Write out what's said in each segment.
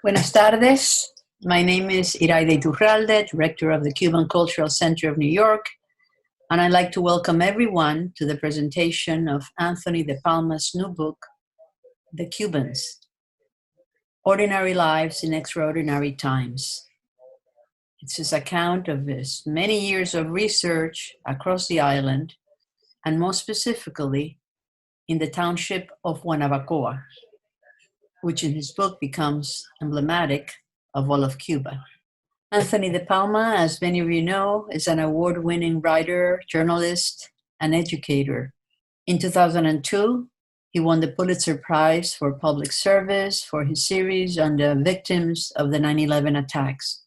Buenas tardes. My name is Iraida Iturralde, Director of the Cuban Cultural Center of New York, and I'd like to welcome everyone to the presentation of Anthony DePalma's new book, The Cubans, Ordinary Lives in Extraordinary Times. It's his account of his many years of research across the island, and most specifically in the township of Guanabacoa, which in his book becomes emblematic of all of Cuba. Anthony DePalma, as many of you know, is an award-winning writer, journalist, and educator. In 2002, he won the Pulitzer Prize for Public Service for his series on the victims of the 9/11 attacks.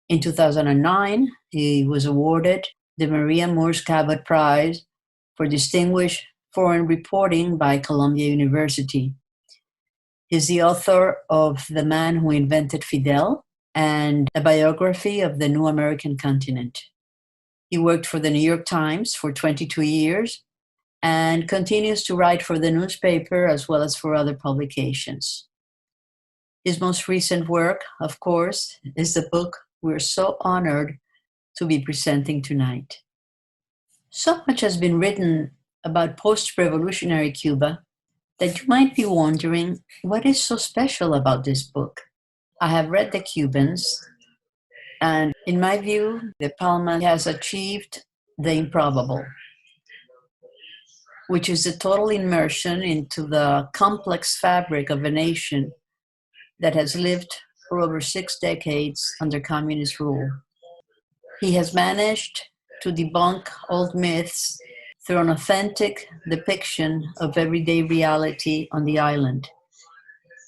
In 2009, he was awarded the Miriam Rodríguez Prize for Distinguished Foreign Reporting by Columbia University. He's the author of The Man Who Invented Fidel and a biography of the New American Continent. He worked for the New York Times for 22 years and continues to write for the newspaper as well as for other publications. His most recent work, of course, is the book we're so honored to be presenting tonight. So much has been written about post-revolutionary Cuba that you might be wondering, what is so special about this book? I have read The Cubans, and in my view, DePalma has achieved the improbable, which is a total immersion into the complex fabric of a nation that has lived for over 6 decades under communist rule. He has managed to debunk old myths through an authentic depiction of everyday reality on the island.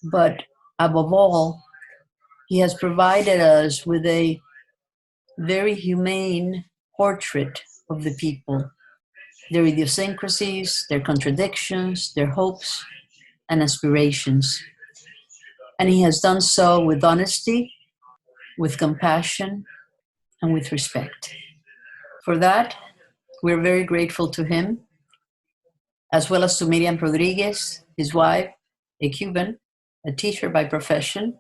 But above all, he has provided us with a very humane portrait of the people, their idiosyncrasies, their contradictions, their hopes and aspirations. And he has done so with honesty, with compassion, and with respect. For that, we're very grateful to him, as well as to Miriam Rodríguez, his wife, a Cuban, a teacher by profession,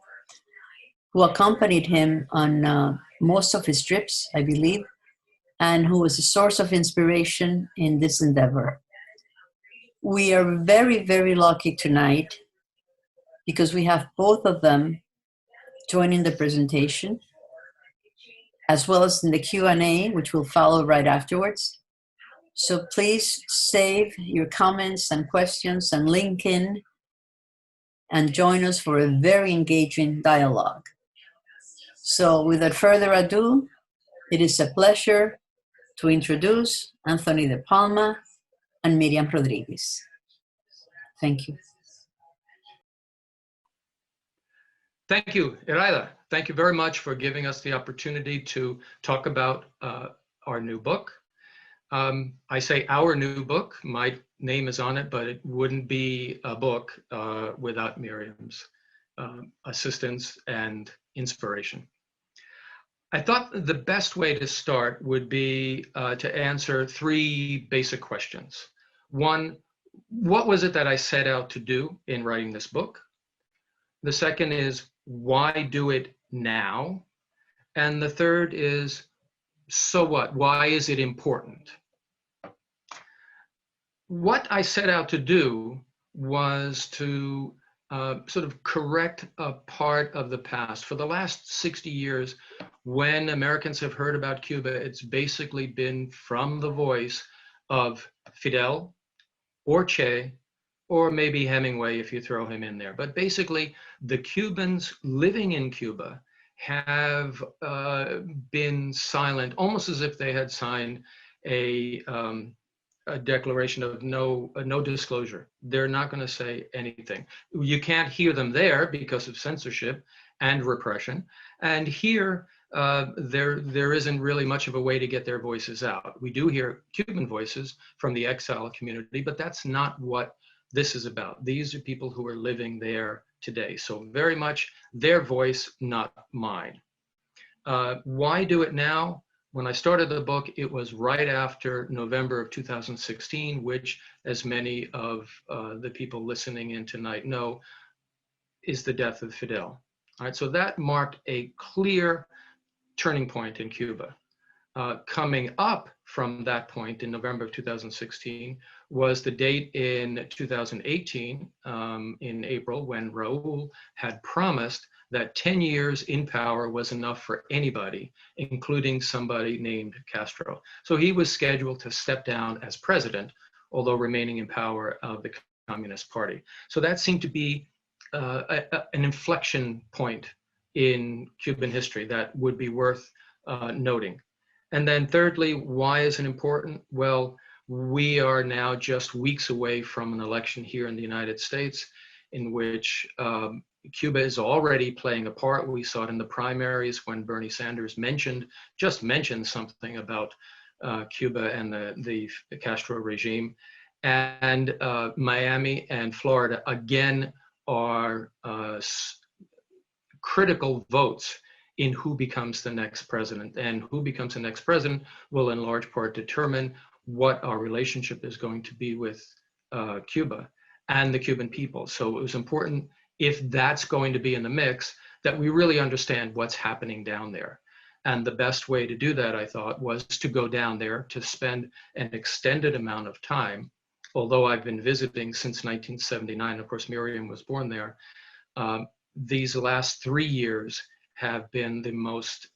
who accompanied him on most of his trips, I believe, and who was a source of inspiration in this endeavor. We are very, very lucky tonight because we have both of them joining the presentation, as well as in the Q&A, which will follow right afterwards. So please save your comments and questions and link in and join us for a very engaging dialogue. So without further ado, it is a pleasure to introduce Anthony DePalma and Miriam Rodríguez. Thank you. Thank you, Iraida. Thank you very much for giving us the opportunity to talk about our new book. I say our new book, my name is on it, but it wouldn't be a book without Miriam's assistance and inspiration. I thought the best way to start would be to answer 3 basic questions. One, what was it that I set out to do in writing this book? The second is, why do it now? And the third is, so what? Why is it important? What I set out to do was to sort of correct a part of the past. For the last 60 years, when Americans have heard about Cuba, it's basically been from the voice of Fidel or Che, or maybe Hemingway if you throw him in there. But basically, the Cubans living in Cuba have been silent, almost as if they had signed a declaration of no disclosure. They're not going to say anything. You can't hear them there because of censorship and repression. And here, there isn't really much of a way to get their voices out. We do hear Cuban voices from the exile community, but that's not what this is about. These are people who are living there today. So very much their voice, not mine. Why do it now? When I started the book, it was right after November of 2016, which, as many of the people listening in tonight know, is the death of Fidel. All right, so that marked a clear turning point in Cuba. Coming up from that point in November of 2016 was the date in 2018, in April, when Raul had promised that 10 years in power was enough for anybody, including somebody named Castro. So he was scheduled to step down as president, although remaining in power of the Communist Party. So that seemed to be an inflection point in Cuban history that would be worth noting. And then thirdly, why is it important? Well, we are now just weeks away from an election here in the United States in which Cuba is already playing a part. We saw it in the primaries when Bernie Sanders just mentioned something about Cuba and the Castro regime. And Miami and Florida, again, are critical votes in who becomes the next president. And who becomes the next president will in large part determine what our relationship is going to be with Cuba and the Cuban people. So it was important, if that's going to be in the mix, that we really understand what's happening down there. And the best way to do that, I thought, was to go down there, to spend an extended amount of time. Although I've been visiting since 1979, of course, Miriam was born there, these last 3 years have been the most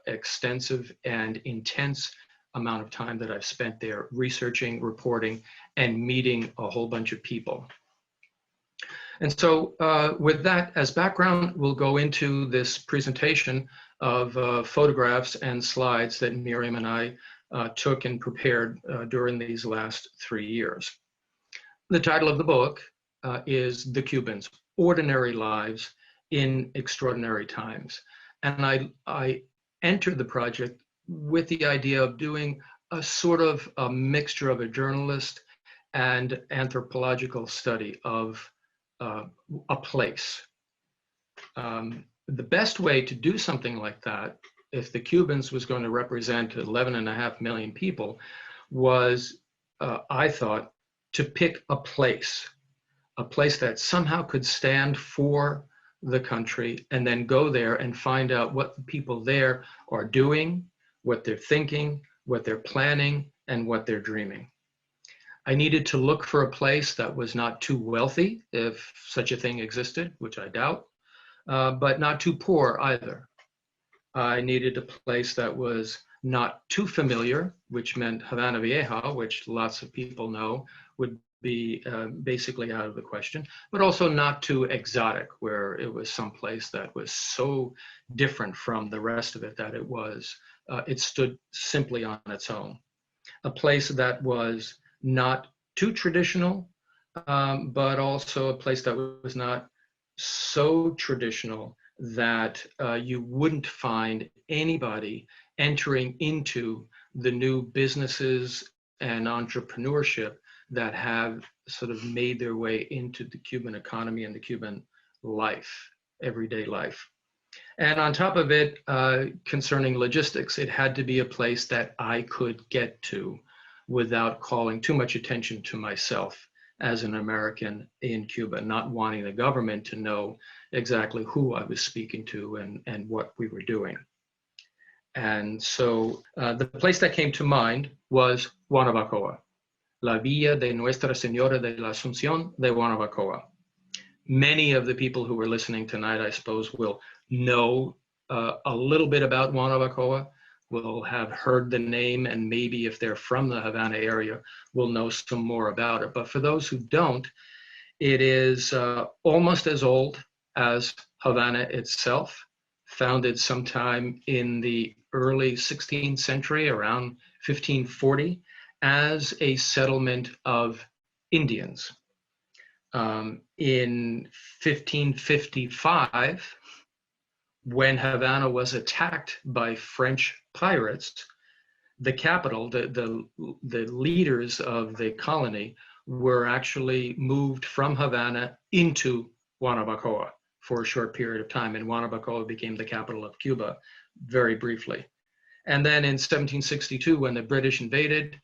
extensive and intense amount of time that I've spent there researching, reporting, and meeting a whole bunch of people. And so with that as background, we'll go into this presentation of photographs and slides that Miriam and I took and prepared during these last 3 years. The title of the book is The Cubans, Ordinary Lives in Extraordinary Times. And I entered the project with the idea of doing a sort of a mixture of a journalist and anthropological study of a place. The best way to do something like that, if the Cubans was going to represent 11.5 million people, was, I thought, to pick a place that somehow could stand for the country, and then go there and find out what the people there are doing, what they're thinking, what they're planning, and what they're dreaming. I needed to look for a place that was not too wealthy, if such a thing existed, which I doubt, but not too poor either. I needed a place that was not too familiar, which meant Havana Vieja, which lots of people know would be basically out of the question, but also not too exotic, where it was someplace that was so different from the rest of it that it stood simply on its own. A place that was not too traditional, but also a place that was not so traditional that you wouldn't find anybody entering into the new businesses and entrepreneurship that have sort of made their way into the Cuban economy and the Cuban life, everyday life. And on top of it, concerning logistics, it had to be a place that I could get to without calling too much attention to myself as an American in Cuba, not wanting the government to know exactly who I was speaking to and what we were doing. And so the place that came to mind was Guanabacoa, La Villa de Nuestra Señora de la Asunción de Guanabacoa. Many of the people who are listening tonight, I suppose, will know a little bit about Guanabacoa, will have heard the name, and maybe if they're from the Havana area, will know some more about it. But for those who don't, it is almost as old as Havana itself, founded sometime in the early 16th century, around 1540, as a settlement of Indians. In 1555, when Havana was attacked by French pirates, the capital, the leaders of the colony were actually moved from Havana into Guanabacoa for a short period of time, and Guanabacoa became the capital of Cuba very briefly. And then in 1762, when the British invaded,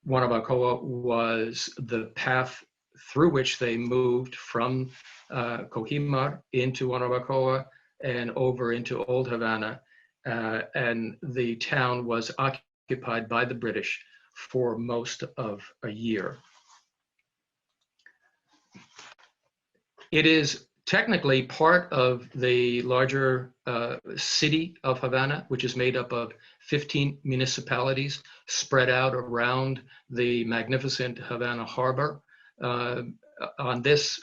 Guanabacoa was the path through which they moved from Cojimar into Guanabacoa, and over into Old Havana, and the town was occupied by the British for most of a year. It is technically part of the larger city of Havana, which is made up of 15 municipalities spread out around the magnificent Havana harbor. On this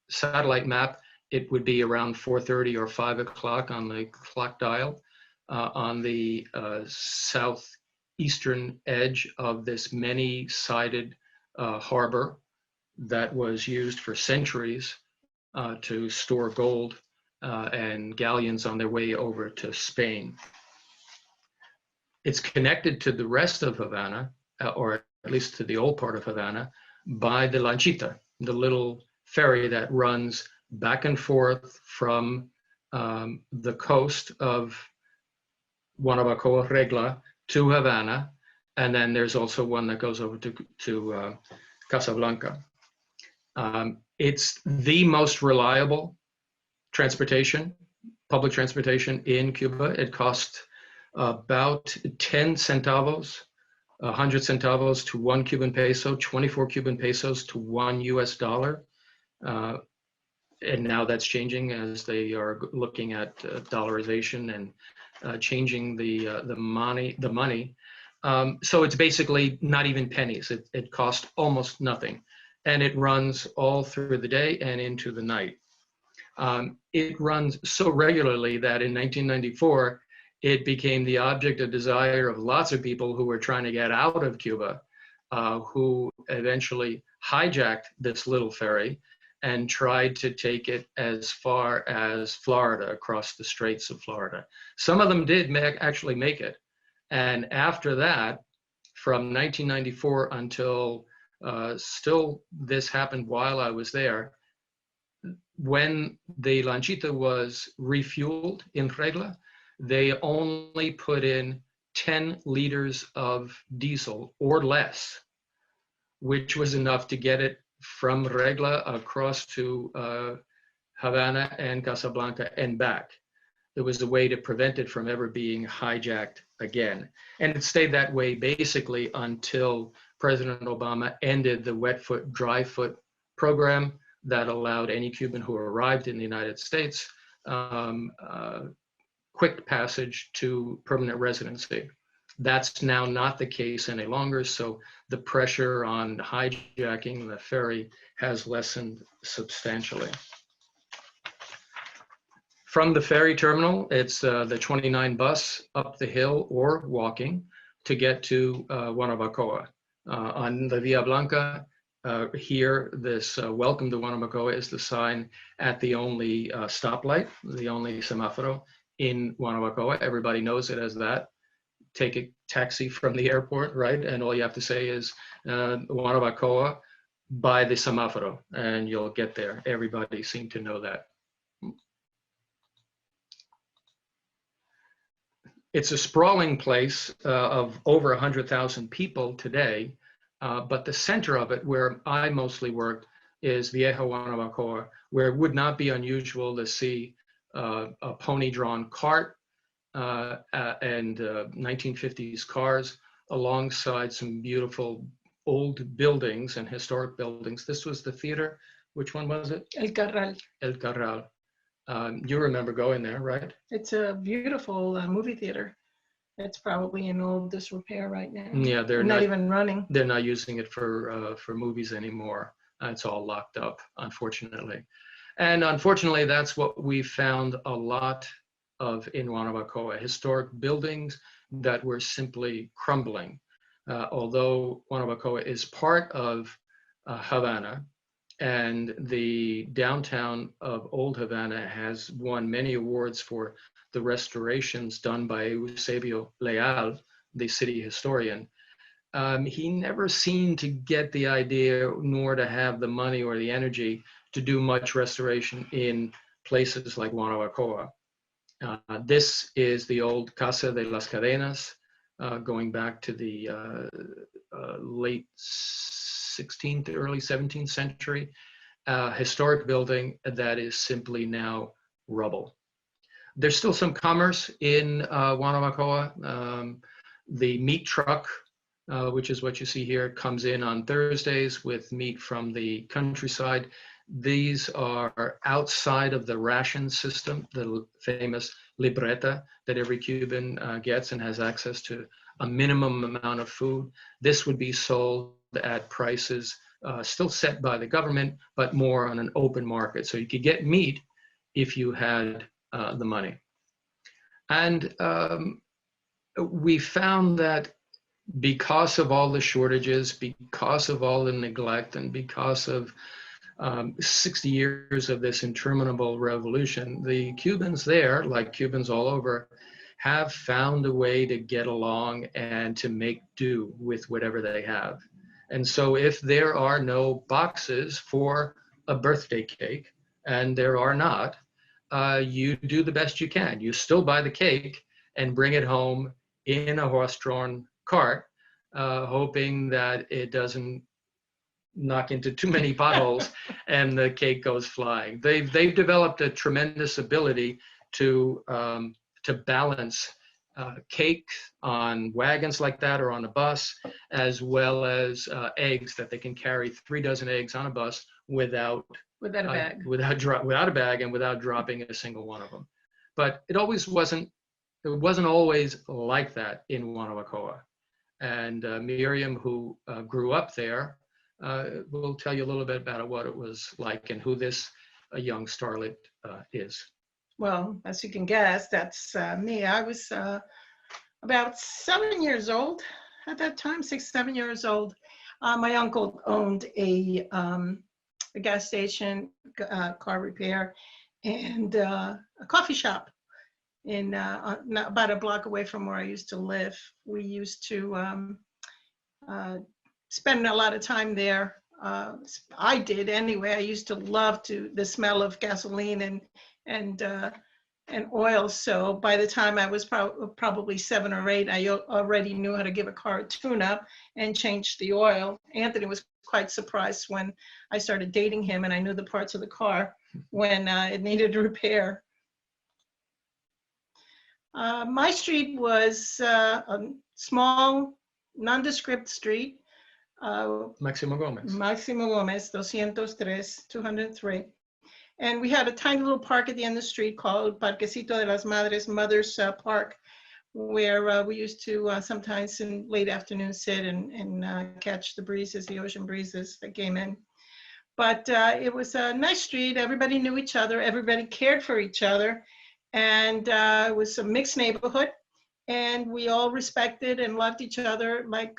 satellite map, it would be around 4:30 or 5 o'clock on the clock dial. On the southeastern edge of this many-sided harbor that was used for centuries to store gold and galleons on their way over to Spain. It's connected to the rest of Havana, or at least to the old part of Havana, by the lanchita, the little ferry that runs back and forth from the coast of Guanabacoa, Regla, to Havana, and then there's also one that goes over to Casablanca. It's the most reliable transportation, public transportation in Cuba. It costs about 10 centavos, 100 centavos to 1 Cuban peso, 24 Cuban pesos to 1 US dollar. And now that's changing as they are looking at dollarization and changing the money. So it's basically not even pennies. It costs almost nothing. And it runs all through the day and into the night. It runs so regularly that in 1994, it became the object of desire of lots of people who were trying to get out of Cuba, who eventually hijacked this little ferry and tried to take it as far as Florida, across the Straits of Florida. Some of them did actually make it. And after that, from 1994 until still this happened while I was there, when the lanchita was refueled in Regla, they only put in 10 liters of diesel or less, which was enough to get it from Regla across to Havana and Casablanca and back. There was a way to prevent it from ever being hijacked again. And it stayed that way basically until President Obama ended the wet foot, dry foot program that allowed any Cuban who arrived in the United States quick passage to permanent residency. That's now not the case any longer, so the pressure on hijacking the ferry has lessened substantially. From the ferry terminal, it's the 29 bus up the hill or walking to get to Guanabacoa. On the Via Blanca, here, this welcome to Guanabacoa is the sign at the only stoplight, the only semáforo in Guanabacoa. Everybody knows it as that. Take a taxi from the airport, right? And all you have to say is Guanabacoa by the semáforo, and you'll get there. Everybody seemed to know that. It's a sprawling place of over 100,000 people today, but the center of it, where I mostly worked, is Vieja Guanabacoa, where it would not be unusual to see a pony-drawn cart and 1950s cars alongside some beautiful old buildings and historic buildings. This was the theater. Which one was it? El Corral. El Corral. You remember going there, right? It's a beautiful movie theater. It's probably in old disrepair right now. Yeah, they're not even running. They're not using it for movies anymore. It's all locked up, unfortunately. And unfortunately, that's what we found a lot of in Guanabacoa, historic buildings that were simply crumbling. Although Guanabacoa is part of Havana, and the downtown of Old Havana has won many awards for the restorations done by Eusebio Leal, the city historian. He never seemed to get the idea, nor to have the money or the energy to do much restoration in places like Guanabacoa. This is the old Casa de las Cadenas, going back to the late 16th, early 17th century, historic building that is simply now rubble. There's still some commerce in Guanabacoa. The meat truck, which is what you see here, comes in on Thursdays with meat from the countryside. These are outside of the ration system, the famous libreta that every Cuban gets and has access to a minimum amount of food. This would be sold at prices still set by the government, but more on an open market. So you could get meat if you had the money. And we found that because of all the shortages, because of all the neglect, and because of 60 years of this interminable revolution, the Cubans there, like Cubans all over, have found a way to get along and to make do with whatever they have. And so if there are no boxes for a birthday cake, and there are not, you do the best you can. You still buy the cake and bring it home in a horse-drawn cart, hoping that it doesn't knock into too many potholes and the cake goes flying. They've developed a tremendous ability to balance cake on wagons like that or on a bus, as well as eggs that they can carry 3 dozen eggs on a bus without a bag, without a bag, and without dropping a single one of them. But it wasn't always like that in Guanabacoa. And Miriam, who grew up there, will tell you a little bit about what it was like and who this young starlet is. Well, as you can guess, that's me. I was about 7 years old at that time, 6, 7 years old. My uncle owned a gas station, car repair, and a coffee shop in about a block away from where I used to live. We used to spend a lot of time there. I did anyway. I used to love the smell of gasoline and oil. So by the time I was probably 7 or 8, I already knew how to give a car a tune-up and change the oil. Anthony was quite surprised when I started dating him and I knew the parts of the car when it needed repair. My street was a small, nondescript street. Máximo Gomez, 203. And we had a tiny little park at the end of the street called Parquecito de las Madres, Mother's Park, where we used to sometimes in late afternoon sit and catch the breezes, the ocean breezes that came in. But it was a nice street. Everybody knew each other. Everybody cared for each other. And it was a mixed neighborhood. And we all respected and loved each other like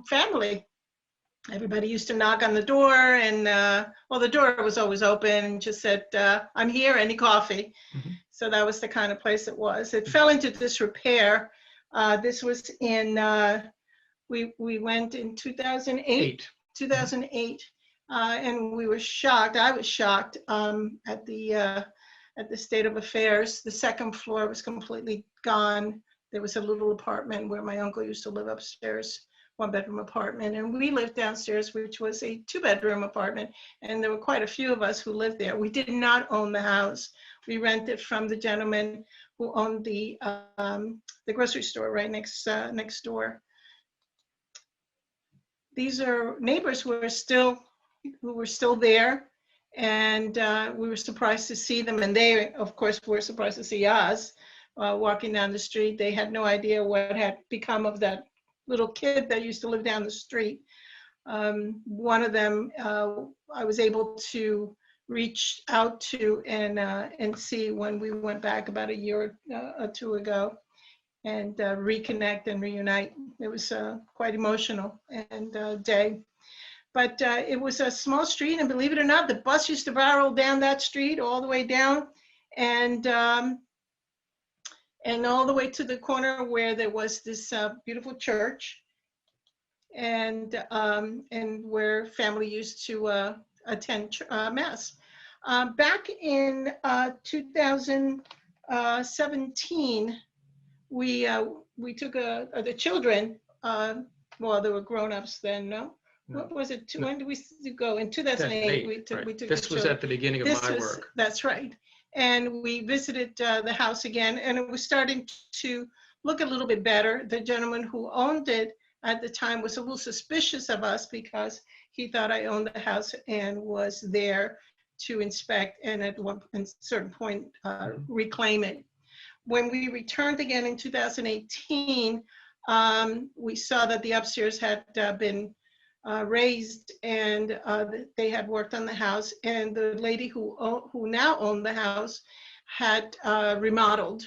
family. Everybody used to knock on the door, and well, the door was always open and just said, I'm here, any coffee? Mm-hmm. So that was the kind of place it was. It fell into disrepair. This was in, we went in 2008, and we were shocked. I was shocked at the state of affairs. The second floor was completely gone. There was a little apartment where my uncle used to live upstairs, 1-bedroom apartment, and we lived downstairs, which was a 2-bedroom apartment, and there were quite a few of us who lived there. We did not own the house. We rented from the gentleman who owned the grocery store right next door. These are neighbors who were still there, and we were surprised to see them, and they, of course, were surprised to see us walking down the street. They had no idea what had become of that little kid that used to live down the street. One of them I was able to reach out to and see when we went back about a year or two ago, and reconnect and reunite. It was quite emotional and day. But it was a small street, and believe it or not, the bus used to barrel down that street all the way down, and all the way to the corner where there was this beautiful church, and where family used to attend mass. Back in 2017, we took the children. Well, they were grown-ups then. No. What was it? When did we go? In 2008, we took This was at the beginning of my work. That's right. And we visited the house again, and it was starting to look a little bit better. The gentleman who owned it at the time was a little suspicious of us because he thought I owned the house and was there to inspect and at a certain point reclaim it. When we returned again in 2018, we saw that the upstairs had been raised, and they had worked on the house, and the lady who now owned the house had remodeled,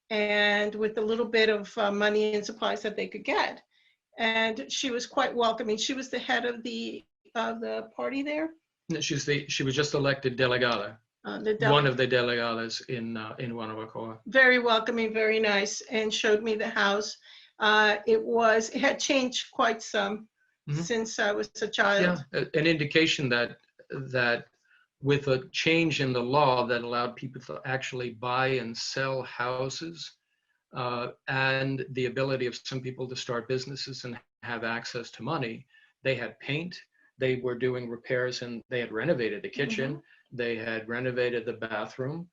and with a little bit of money and supplies that they could get. And she was quite welcoming. She was the head of the party there. She was just elected delegada. One of the delegadas in Guanabacoa. Very welcoming, very nice, and showed me the house. It had changed quite some since I was a child. Yeah, an indication that with a change in the law that allowed people to actually buy and sell houses, and the ability of some people to start businesses and have access to money, they had paint, they were doing repairs, and they had renovated the kitchen, they had renovated the bathroom,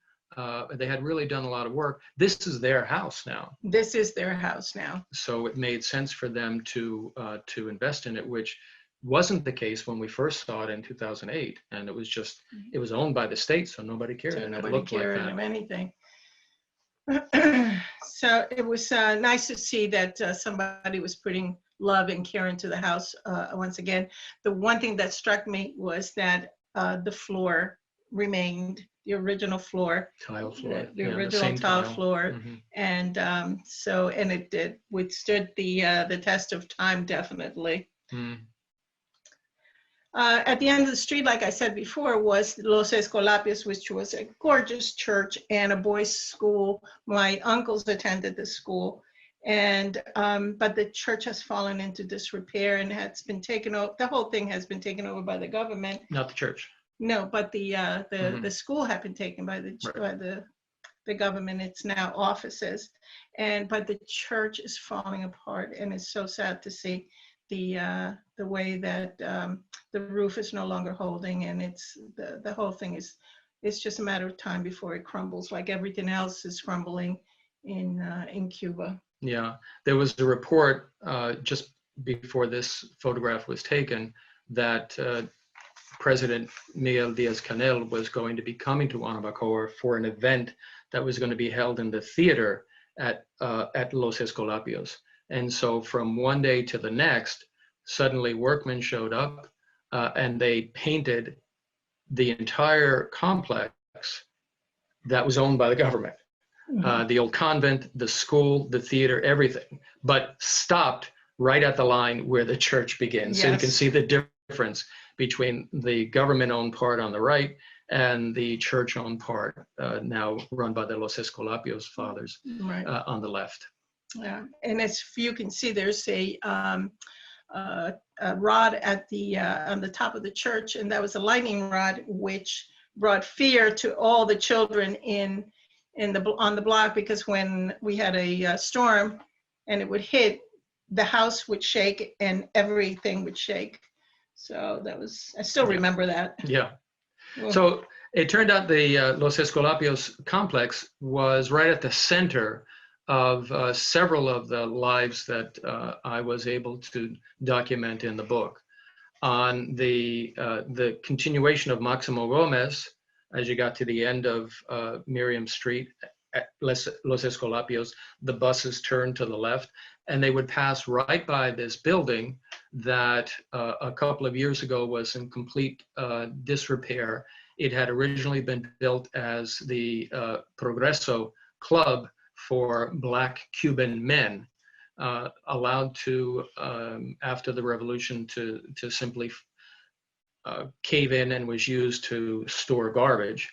they had really done a lot of work. This is their house now. This is their house now. So it made sense for them to invest in it, which wasn't the case when we first saw it in 2008. And it was just, it was owned by the state, so nobody cared. So and nobody it looked cared like that. of anything. So it was nice to see that somebody was putting love and care into the house once again. The one thing that struck me was that the floor remained the original floor, Tile floor. the original tile floor, and it withstood the test of time, definitely. At the end of the street, like I said before, was Los Escolapios, which was a gorgeous church and a boys' school. My uncles attended the school, and but the church has fallen into disrepair and has been taken over. The whole thing has been taken over by the government. Not the church. No, but the school had been taken by the government. It's now offices, but the church is falling apart, and it's so sad to see the way that the roof is no longer holding, and it's the whole thing it's just a matter of time before it crumbles, like everything else is crumbling in Cuba. Yeah, there was a report just before this photograph was taken that President Miguel Diaz-Canel was going to be coming to Guanabacoa for an event that was going to be held in the theater at Los Escolapios. And so from one day to the next, suddenly workmen showed up and they painted the entire complex that was owned by the government. The old convent, the school, the theater, everything, but stopped right at the line where the church begins. Yes. So you can see the difference between the government-owned part on the right and the church-owned part, now run by the Los Escolapios fathers, on the left. Yeah, and as you can see, there's a rod at on the top of the church, and that was a lightning rod, which brought fear to all the children on the block, because when we had a storm and it would hit, the house would shake and everything would shake. So that was, I still remember that. Yeah. So it turned out the Los Escolapios complex was right at the center of several of the lives that I was able to document in the book. On the continuation of Maximo Gomez, as you got to the end of Miriam Street at Los Escolapios, the buses turned to the left, and they would pass right by this building that a couple of years ago was in complete disrepair. It had originally been built as the Progreso Club for Black Cuban men, allowed to, after the revolution, to simply cave in, and was used to store garbage.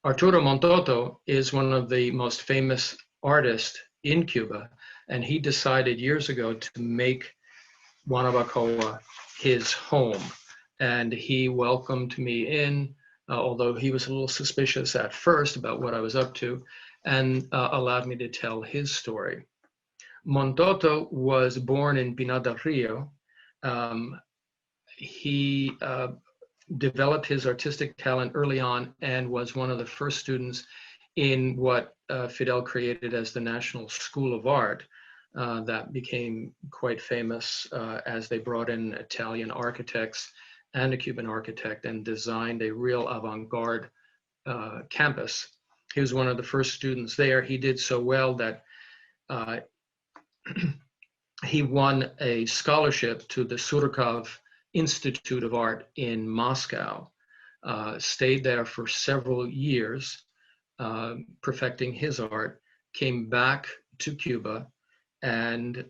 Arturo Montoto is one of the most famous artists in Cuba, and he decided years ago to make Guanabacoa his home. And he welcomed me in, although he was a little suspicious at first about what I was up to, and allowed me to tell his story. Montoto was born in Pinar del Rio. He developed his artistic talent early on and was one of the first students in what Fidel created as the National School of Art. That became quite famous as they brought in Italian architects and a Cuban architect and designed a real avant-garde campus. He was one of the first students there. He did so well that he won a scholarship to the Surkov Institute of Art in Moscow, stayed there for several years, perfecting his art, came back to Cuba, and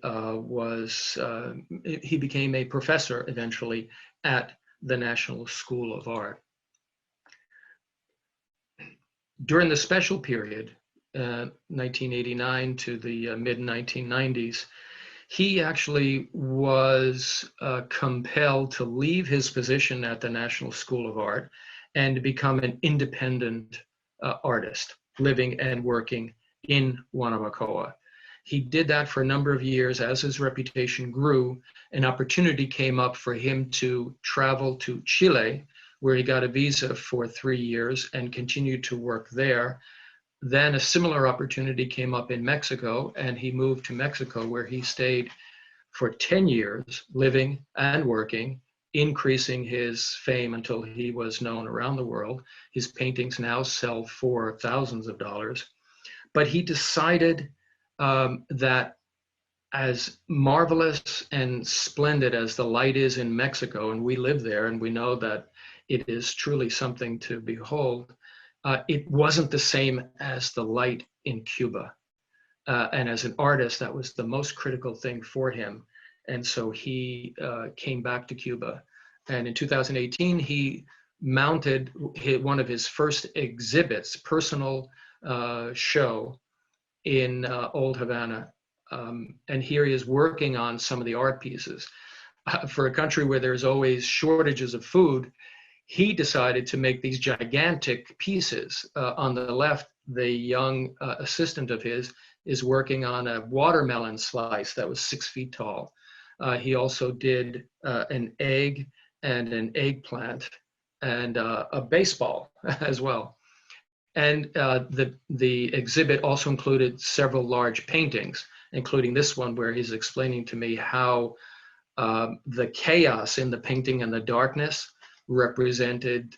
he became a professor eventually at the National School of Art. During the special period, 1989 to the mid-1990s, he actually was compelled to leave his position at the National School of Art and become an independent artist, living and working in Guanabacoa. He did that for a number of years. As his reputation grew, an opportunity came up for him to travel to Chile, where he got a visa for 3 years and continued to work there. Then a similar opportunity came up in Mexico, and he moved to Mexico, where he stayed for 10 years, living and working, increasing his fame until he was known around the world. His paintings now sell for thousands of dollars. But he decided that as marvelous and splendid as the light is in Mexico, and we live there and we know that it is truly something to behold, it wasn't the same as the light in Cuba. And as an artist, that was the most critical thing for him. And so he came back to Cuba. And in 2018, he mounted one of his first exhibits, personal show in Old Havana. And here he is working on some of the art pieces. For a country where there's always shortages of food, he decided to make these gigantic pieces. On the left, the young assistant of his is working on a watermelon slice that was 6 feet tall. He also did an egg and an eggplant and a baseball as well. And the exhibit also included several large paintings, including this one where he's explaining to me how the chaos in the painting and the darkness represented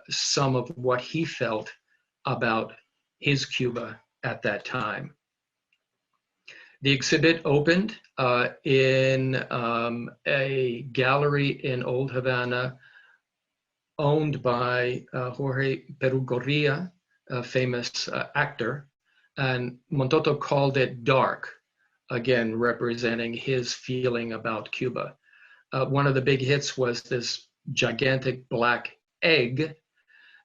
some of what he felt about his Cuba at that time. The exhibit opened in a gallery in Old Havana owned by Jorge Perugorria, a famous actor, and Montoto called it dark, again representing his feeling about Cuba. One of the big hits was this gigantic black egg,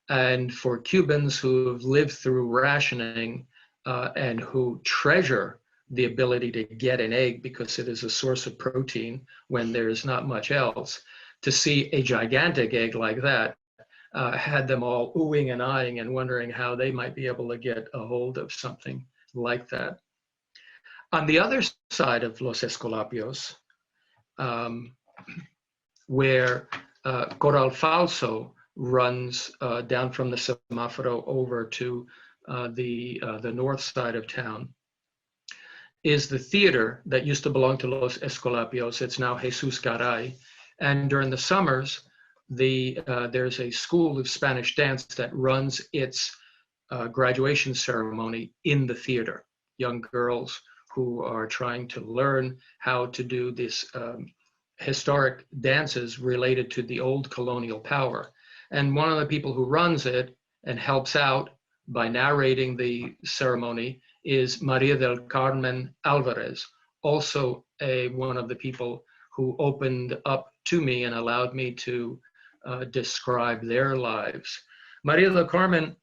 and for Cubans who have lived through rationing and who treasure the ability to get an egg because it is a source of protein when there's not much else, to see a gigantic egg like that had them all oohing and eyeing and wondering how they might be able to get a hold of something like that. On the other side of Los Escolapios, where Corral Falso runs down from the Semáforo over to the north side of town, is the theater that used to belong to Los Escolapios. It's now Jesus Garay. And during the summers, there's a school of Spanish dance that runs its graduation ceremony in the theater. Young girls who are trying to learn how to do this historic dances related to the old colonial power. And one of the people who runs it and helps out by narrating the ceremony is Maria del Carmen Alvarez, also one of the people who opened up to me and allowed me to describe their lives. Maria del Carmen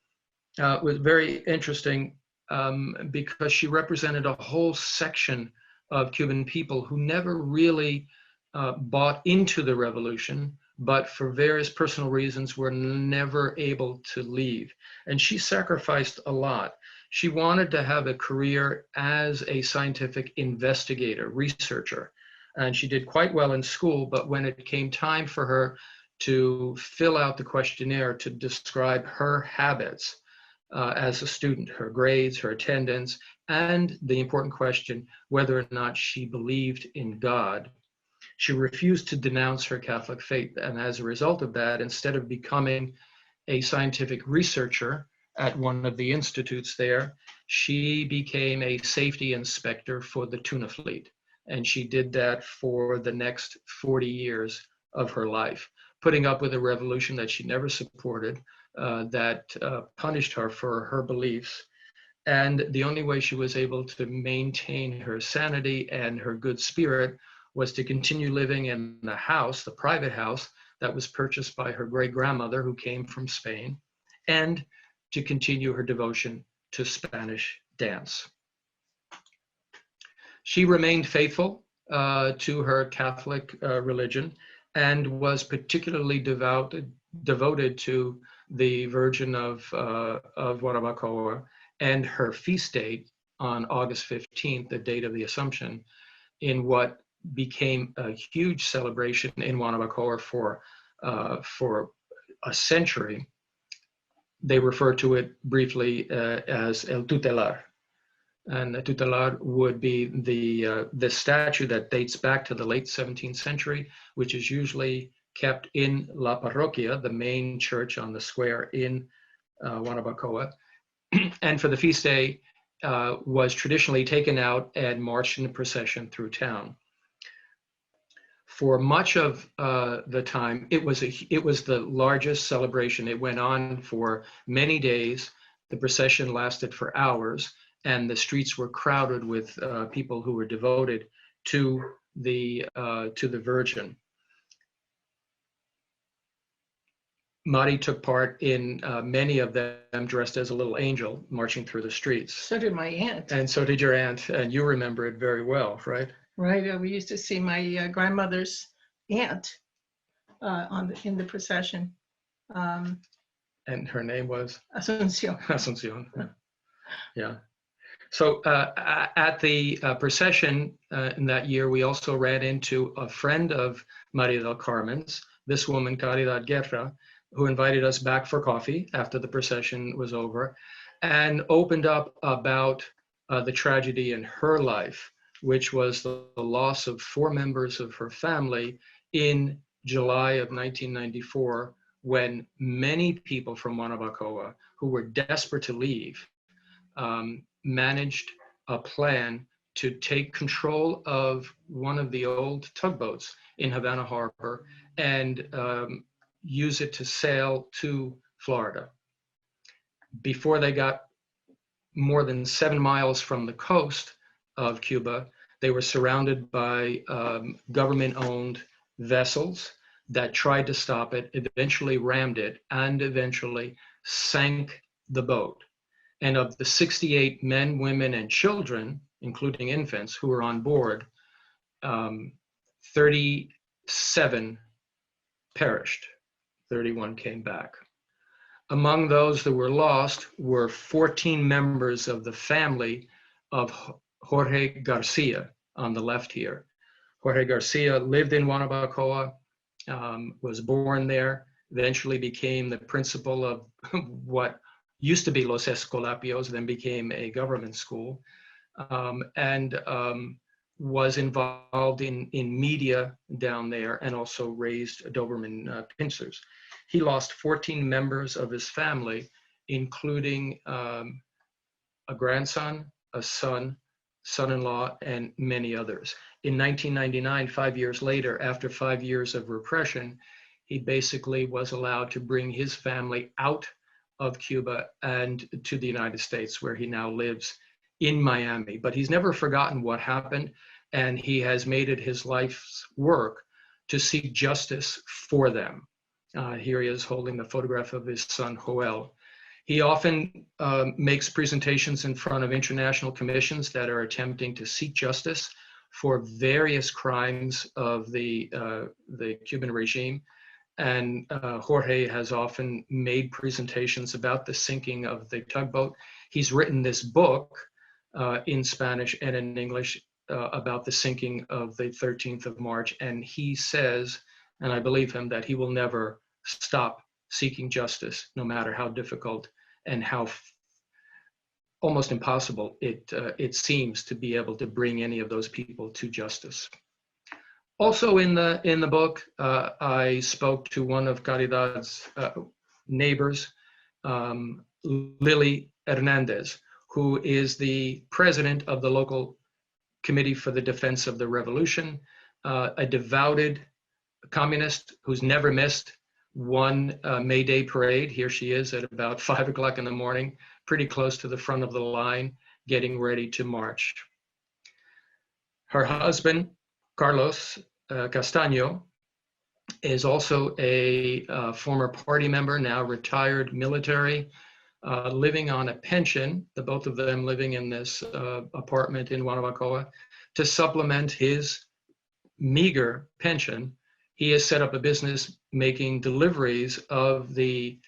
was very interesting because she represented a whole section of Cuban people who never really bought into the revolution, but for various personal reasons were never able to leave. And she sacrificed a lot. She wanted to have a career as a scientific investigator, researcher, and she did quite well in school, but when it came time for her to fill out the questionnaire to describe her habits as a student, her grades, her attendance, and the important question, whether or not she believed in God. She refused to denounce her Catholic faith, and as a result of that, instead of becoming a scientific researcher at one of the institutes there, she became a safety inspector for the tuna fleet. And she did that for the next 40 years of her life, putting up with a revolution that she never supported, that punished her for her beliefs. And the only way she was able to maintain her sanity and her good spirit was to continue living in the house, the private house that was purchased by her great-grandmother who came from Spain, and to continue her devotion to Spanish dance. She remained faithful to her Catholic religion and was particularly devoted to the Virgin of Guanabacoa and her feast date on August 15th, the date of the Assumption, in what became a huge celebration in Guanabacoa for a century. They refer to it briefly as El Tutelar. And the tutelar would be the statue that dates back to the late 17th century, which is usually kept in La Parroquia, the main church on the square in Guanabacoa. And for the feast day, was traditionally taken out and marched in a procession through town. For much of the time, it was the largest celebration. It went on for many days. The procession lasted for hours, and the streets were crowded with people who were devoted to the Virgin. Mari took part in many of them dressed as a little angel marching through the streets. So did my aunt. And so did your aunt, and you remember it very well, right? Right. We used to see my grandmother's aunt in the procession. And her name was? Asuncion. Asuncion. Yeah. So at the procession in that year, we also ran into a friend of Maria del Carmen's, this woman, Caridad Guerra, who invited us back for coffee after the procession was over and opened up about the tragedy in her life, which was the loss of 4 members of her family in July of 1994, when many people from Guanabacoa who were desperate to leave managed a plan to take control of one of the old tugboats in Havana Harbor and use it to sail to Florida. Before they got more than 7 miles from the coast of Cuba, they were surrounded by government-owned vessels that tried to stop it, eventually rammed it, and eventually sank the boat. And of the 68 men, women, and children, including infants, who were on board, 37 perished. 31 came back. Among those that were lost were 14 members of the family of Jorge Garcia on the left here. Jorge Garcia lived in Guanabacoa, was born there, eventually became the principal of what used to be Los Escolapios, then became a government school, and was involved in media down there and also raised Doberman pinschers. He lost 14 members of his family, including a grandson, a son, son-in-law, and many others. In 1999, 5 years later, after 5 years of repression, he basically was allowed to bring his family out of Cuba and to the United States, where he now lives in Miami. But he's never forgotten what happened, and he has made it his life's work to seek justice for them. Here he is holding the photograph of his son, Joel. He often makes presentations in front of international commissions that are attempting to seek justice for various crimes of the Cuban regime. And Jorge has often made presentations about the sinking of the tugboat. He's written this book in Spanish and in English about the sinking of the 13th of March. And he says And I believe him that he will never stop seeking justice, no matter how difficult and how almost impossible it seems to be able to bring any of those people to justice. Also in the book, I spoke to one of Caridad's neighbors, Lily Hernandez, who is the president of the local Committee for the Defense of the Revolution, a devoted communist who's never missed one May Day parade. Here she is at about 5 o'clock in the morning, pretty close to the front of the line, getting ready to march. Her husband, Carlos Castaño, is also a former party member, now retired military, living on a pension, the both of them living in this apartment in Guanabacoa. To supplement his meager pension, he has set up a business making deliveries of the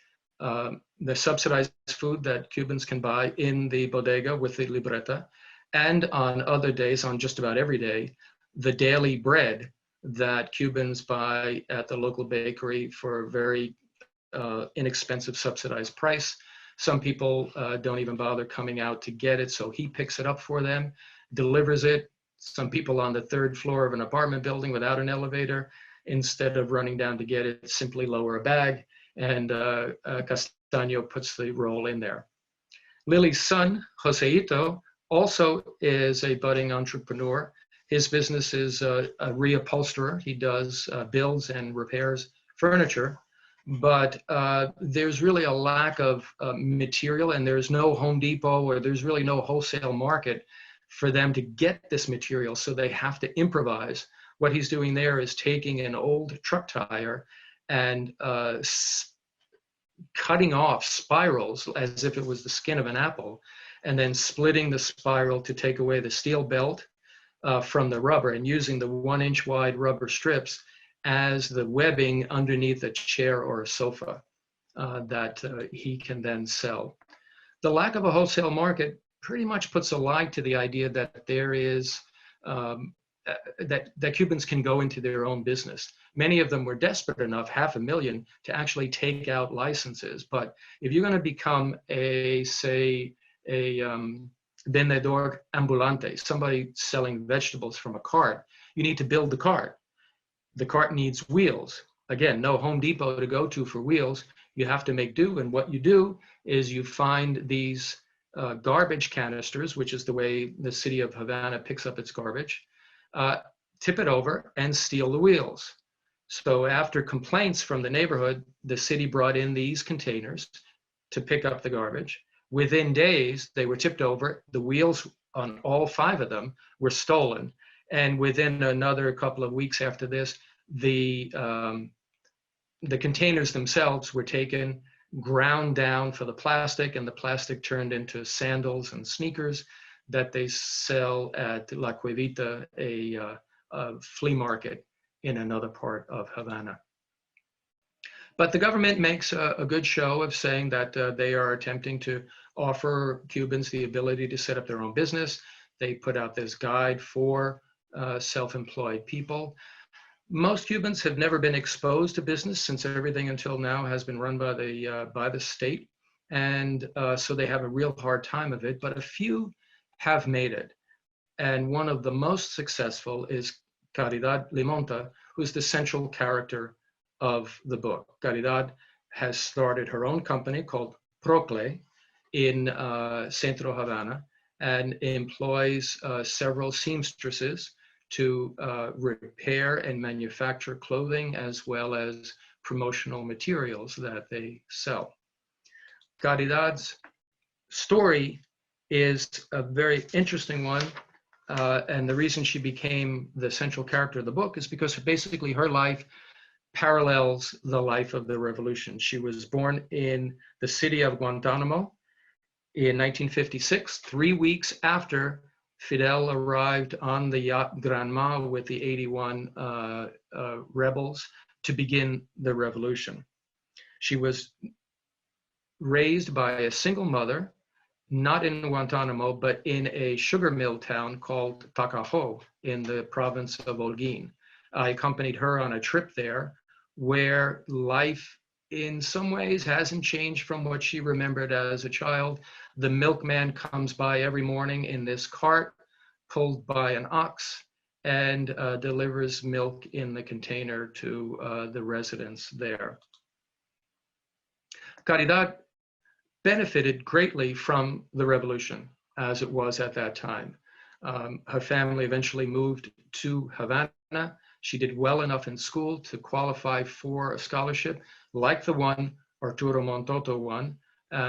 subsidized food that Cubans can buy in the bodega with the libreta, and on other days, on just about every day, the daily bread that Cubans buy at the local bakery for a very inexpensive subsidized price. Some people don't even bother coming out to get it, so he picks it up for them, delivers it. Some people on the 3rd floor of an apartment building without an elevator, instead of running down to get it, simply lower a bag, and Castaño puts the roll in there. Lily's son, Joseito, also is a budding entrepreneur. His business is a reupholsterer. He does builds and repairs furniture, but there's really a lack of material, and there's no Home Depot, or there's really no wholesale market for them to get this material, so they have to improvise. What he's doing there is taking an old truck tire and cutting off spirals as if it was the skin of an apple, and then splitting the spiral to take away the steel belt from the rubber, and using the 1-inch wide rubber strips as the webbing underneath a chair or a sofa that he can then sell. The lack of a wholesale market pretty much puts a lie to the idea that there is that Cubans can go into their own business. Many of them were desperate enough, 500,000, to actually take out licenses. But if you're going to become say a vendedor ambulante, somebody selling vegetables from a cart, you need to build the cart. The cart needs wheels. Again, no Home Depot to go to for wheels. You have to make do, and what you do is you find these garbage canisters, which is the way the city of Havana picks up its garbage, tip it over and steal the wheels. So after complaints from the neighborhood, the city brought in these containers to pick up the garbage. Within days, they were tipped over. The wheels on all 5 of them were stolen. And within another couple of weeks after this, the containers themselves were taken, ground down for the plastic, and the plastic turned into sandals and sneakers that they sell at La Cuevita, a flea market in another part of Havana. But the government makes a good show of saying that they are attempting to offer Cubans the ability to set up their own business. They put out this guide for self-employed people. Most Cubans have never been exposed to business, since everything until now has been run by the state, and so they have a real hard time of it. But a few have made it, and one of the most successful is Caridad Limonta, who's the central character of the book. Caridad has started her own company called Procle in Centro Havana, and employs several seamstresses to repair and manufacture clothing, as well as promotional materials that they sell. Caridad's story is a very interesting one, and the reason she became the central character of the book is because basically her life parallels the life of the revolution. She was born in the city of Guantanamo in 1956, 3 weeks after Fidel arrived on the yacht Granma with the 81 rebels to begin the revolution. She was raised by a single mother, not in Guantanamo, but in a sugar mill town called Tacajo in the province of Holguin. I accompanied her on a trip there where life in some ways hasn't changed from what she remembered as a child. The milkman comes by every morning in this cart pulled by an ox and delivers milk in the container to the residents there. Caridad benefited greatly from the revolution as it was at that time. Her family eventually moved to Havana. She did well enough in school to qualify for a scholarship like the one Arturo Montoto won.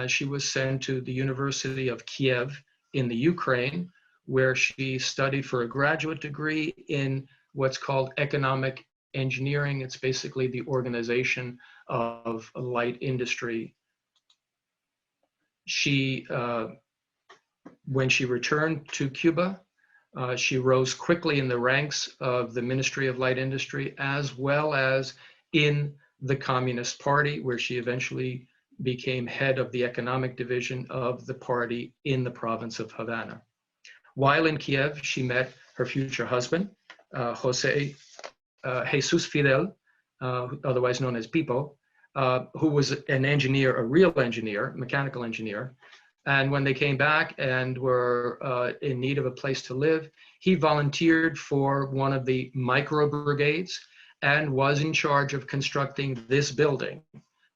She was sent to the University of Kiev in the Ukraine, where she studied for a graduate degree in what's called economic engineering. It's basically the organization of a light industry. She, when she returned to Cuba, she rose quickly in the ranks of the Ministry of Light Industry, as well as in the Communist Party, where she eventually became head of the economic division of the party in the province of Havana. While in Kiev, she met her future husband, Jesus Fidel, otherwise known as Pipo, who was an engineer, a real engineer, mechanical engineer. And when they came back and were in need of a place to live, he volunteered for one of the micro brigades and was in charge of constructing this building,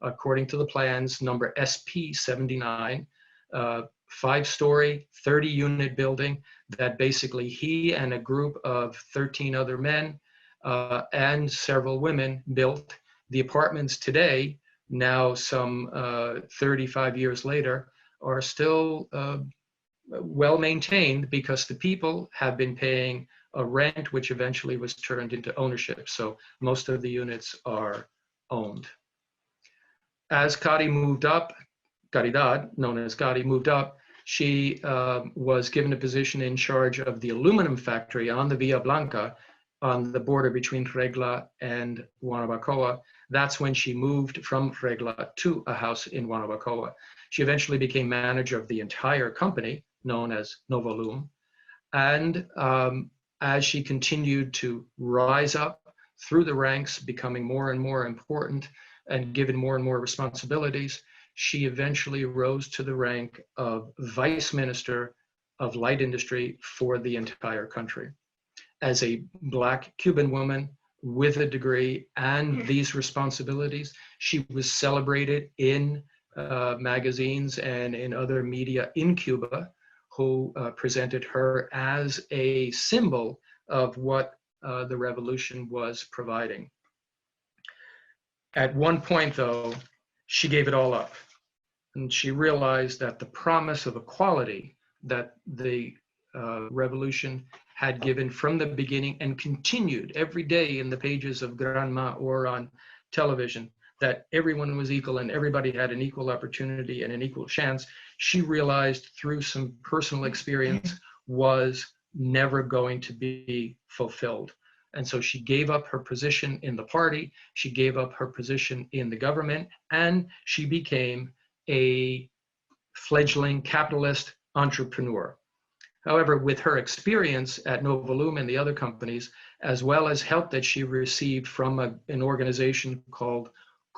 according to the plans, number SP79, 5-story, 30-unit building that basically he and a group of 13 other men and several women built. The apartments today, now some 35 years later, are still well maintained because the people have been paying a rent which eventually was turned into ownership. So most of the units are owned. As Cari moved up, Caridad, known as Cari, moved up, she was given a position in charge of the aluminum factory on the Villa Blanca on the border between Regla and Guanabacoa. That's when she moved from Regla to a house in Guanabacoa. She eventually became manager of the entire company, known as Novolum. And as she continued to rise up through the ranks, becoming more and more important and given more and more responsibilities, she eventually rose to the rank of Vice Minister of Light Industry for the entire country. As a Black Cuban woman with a degree and these responsibilities, she was celebrated in magazines and in other media in Cuba, who presented her as a symbol of what the revolution was providing. At one point, though, she gave it all up. And she realized that the promise of equality that the revolution had given from the beginning and continued every day in the pages of Granma or on television, that everyone was equal and everybody had an equal opportunity and an equal chance, she realized through some personal experience was never going to be fulfilled. And so she gave up her position in the party, she gave up her position in the government, and she became a fledgling capitalist entrepreneur. However, with her experience at Novolum and the other companies, as well as help that she received from an organization called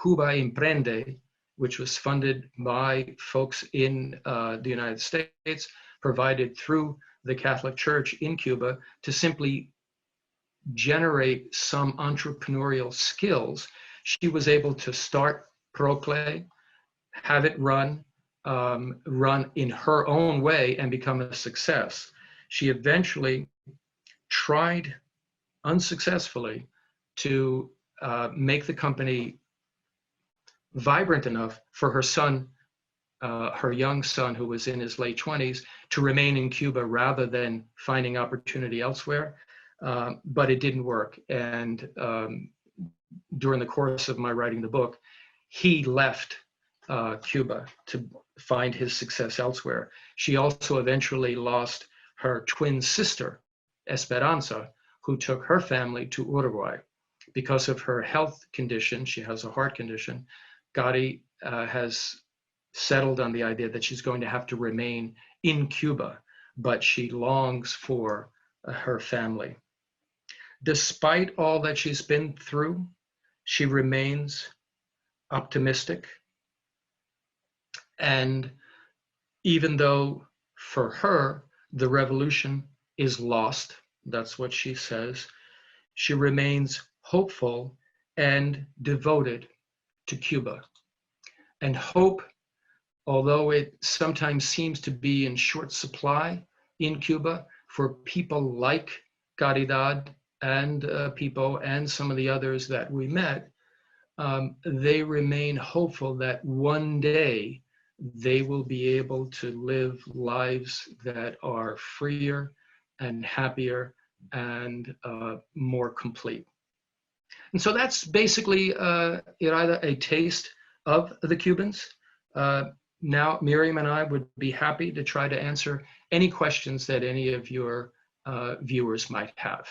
Cuba Emprende, which was funded by folks in the United States, provided through the Catholic Church in Cuba, to simply generate some entrepreneurial skills, she was able to start Procle, have it run in her own way and become a success. She eventually tried unsuccessfully to make the company vibrant enough for her son, her young son, who was in his late 20s, to remain in Cuba rather than finding opportunity elsewhere. But it didn't work. And during the course of my writing the book, he left Cuba to find his success elsewhere. She also eventually lost her twin sister, Esperanza, who took her family to Uruguay. Because of her health condition, she has a heart condition, Cari has settled on the idea that she's going to have to remain in Cuba, but she longs for her family. Despite all that she's been through, She remains optimistic. And even though for her, the revolution is lost, that's what she says, she remains hopeful and devoted to Cuba. And hope, although it sometimes seems to be in short supply in Cuba for people like Caridad and Pipo and some of the others that we met, they remain hopeful that one day they will be able to live lives that are freer and happier and more complete. And so that's basically Iraida, a taste of the Cubans. Now, Miriam and I would be happy to try to answer any questions that any of your viewers might have.